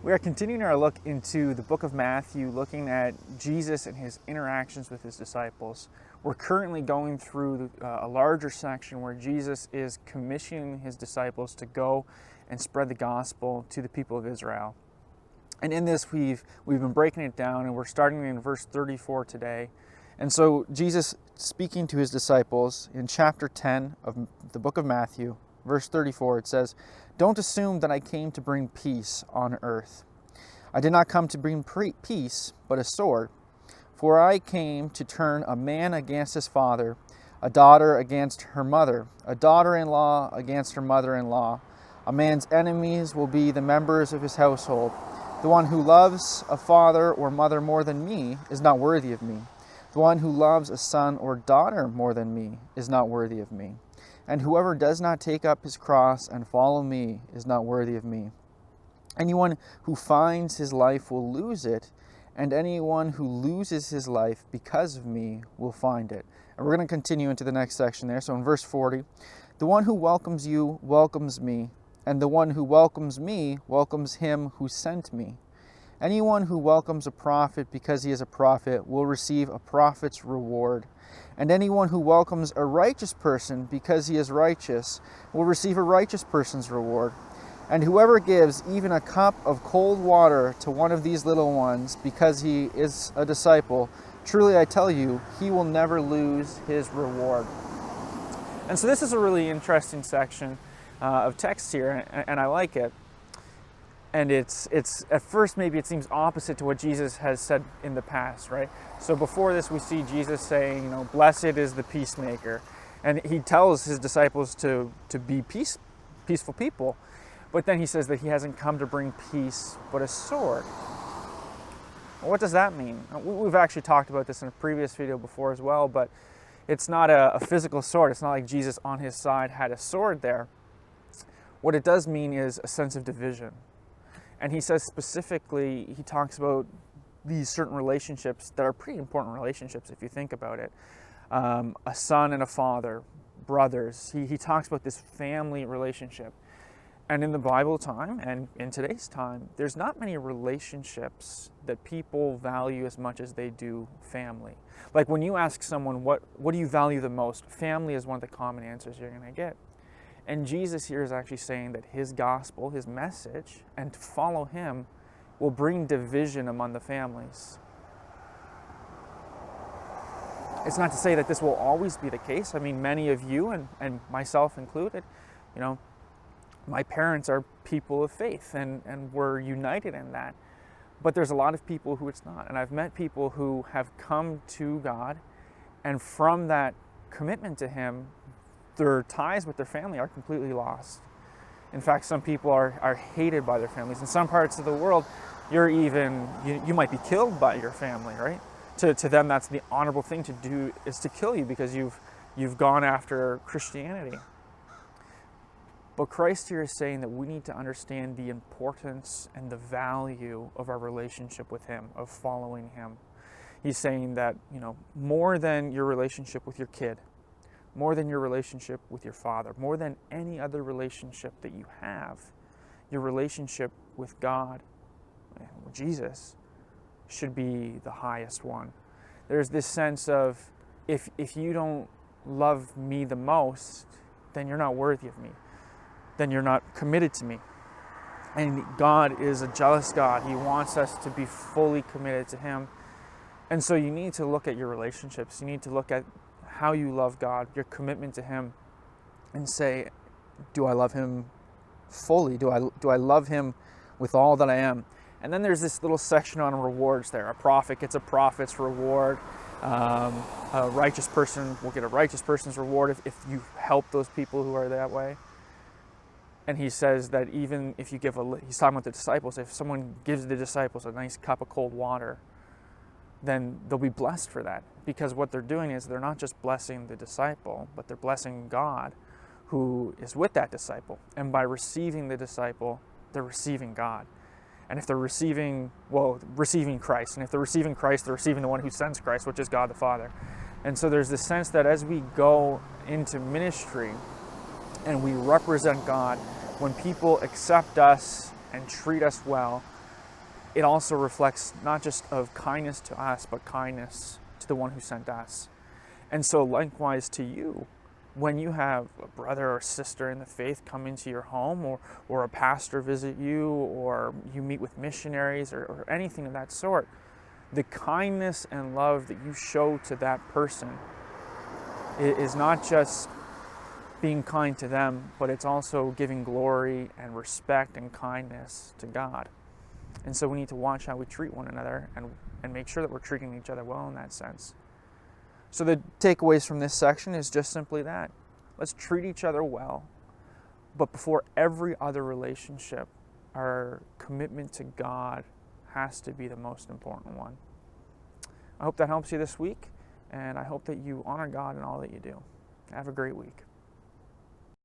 We are continuing our look into the book of Matthew, looking at Jesus and his interactions with his disciples. We're currently going through a larger section where Jesus is commissioning his disciples to go and spread the gospel to the people of Israel. And in this, we've been breaking it down, and we're starting in verse 34 today. And so Jesus, speaking to his disciples in chapter 10 of the book of Matthew, verse 34, it says, "Don't assume that I came to bring peace on earth. I did not come to bring peace, but a sword. For I came to turn a man against his father, a daughter against her mother, a daughter-in-law against her mother-in-law. A man's enemies will be the members of his household. The one who loves a father or mother more than me is not worthy of me. The one who loves a son or daughter more than me is not worthy of me. And whoever does not take up his cross and follow me is not worthy of me. Anyone who finds his life will lose it, and anyone who loses his life because of me will find it." And we're going to continue into the next section there. So in verse 40, "The one who welcomes you welcomes me, and the one who welcomes me welcomes him who sent me. Anyone who welcomes a prophet because he is a prophet will receive a prophet's reward. And anyone who welcomes a righteous person because he is righteous will receive a righteous person's reward. And whoever gives even a cup of cold water to one of these little ones because he is a disciple, truly I tell you, he will never lose his reward." And so this is a really interesting section of text here, and I like it. And it's at first maybe it seems opposite to what Jesus has said in the past, right? So before this we see Jesus saying, blessed is the peacemaker. And he tells his disciples to be peaceful people. But then he says that he hasn't come to bring peace, but a sword. Well, what does that mean? We've actually talked about this in a previous video before as well, but it's not a physical sword. It's not like Jesus on his side had a sword there. What it does mean is a sense of division. And he says specifically, he talks about these certain relationships that are pretty important relationships if you think about it. A son and a father, brothers. He talks about this family relationship. And in the Bible time and in today's time, there's not many relationships that people value as much as they do family. Like when you ask someone, what do you value the most? Family is one of the common answers you're going to get. And Jesus here is actually saying that his gospel, his message, and to follow him will bring division among the families. It's not to say that this will always be the case. I mean, many of you, and myself included, my parents are people of faith, and we're united in that. But there's a lot of people who it's not. And I've met people who have come to God, and from that commitment to him, their ties with their family are completely lost. In fact, some people are hated by their families. In some parts of the world, you might be killed by your family, right? To them, that's the honorable thing to do, is to kill you because you've gone after Christianity. But Christ here is saying that we need to understand the importance and the value of our relationship with him, of following him. He's saying that, more than your relationship with your kid, more than your relationship with your father, more than any other relationship that you have, your relationship with God, Jesus, should be the highest one. There's this sense of, if you don't love me the most, then you're not worthy of me. Then you're not committed to me. And God is a jealous God. He wants us to be fully committed to him. And so you need to look at your relationships. You need to look at how you love God, your commitment to him, and say, do I love him fully? Do I love him with all that I am? And then there's this little section on rewards there. A prophet gets a prophet's reward. A righteous person will get a righteous person's reward if you help those people who are that way. And he says that even if you he's talking about the disciples, if someone gives the disciples a nice cup of cold water, then they'll be blessed for that. Because what they're doing is they're not just blessing the disciple, but they're blessing God who is with that disciple. And by receiving the disciple, they're receiving God. And if they're receiving Christ. And if they're receiving Christ, they're receiving the one who sends Christ, which is God the Father. And so there's this sense that as we go into ministry and we represent God, when people accept us and treat us well, it also reflects not just of kindness to us, but kindness to the one who sent us. And so likewise to you, when you have a brother or sister in the faith come into your home, or a pastor visit you, or you meet with missionaries, or anything of that sort, the kindness and love that you show to that person is not just being kind to them, but it's also giving glory and respect and kindness to God. And so we need to watch how we treat one another and make sure that we're treating each other well in that sense. So the takeaways from this section is just simply that. Let's treat each other well. But before every other relationship, our commitment to God has to be the most important one. I hope that helps you this week, and I hope that you honor God in all that you do. Have a great week.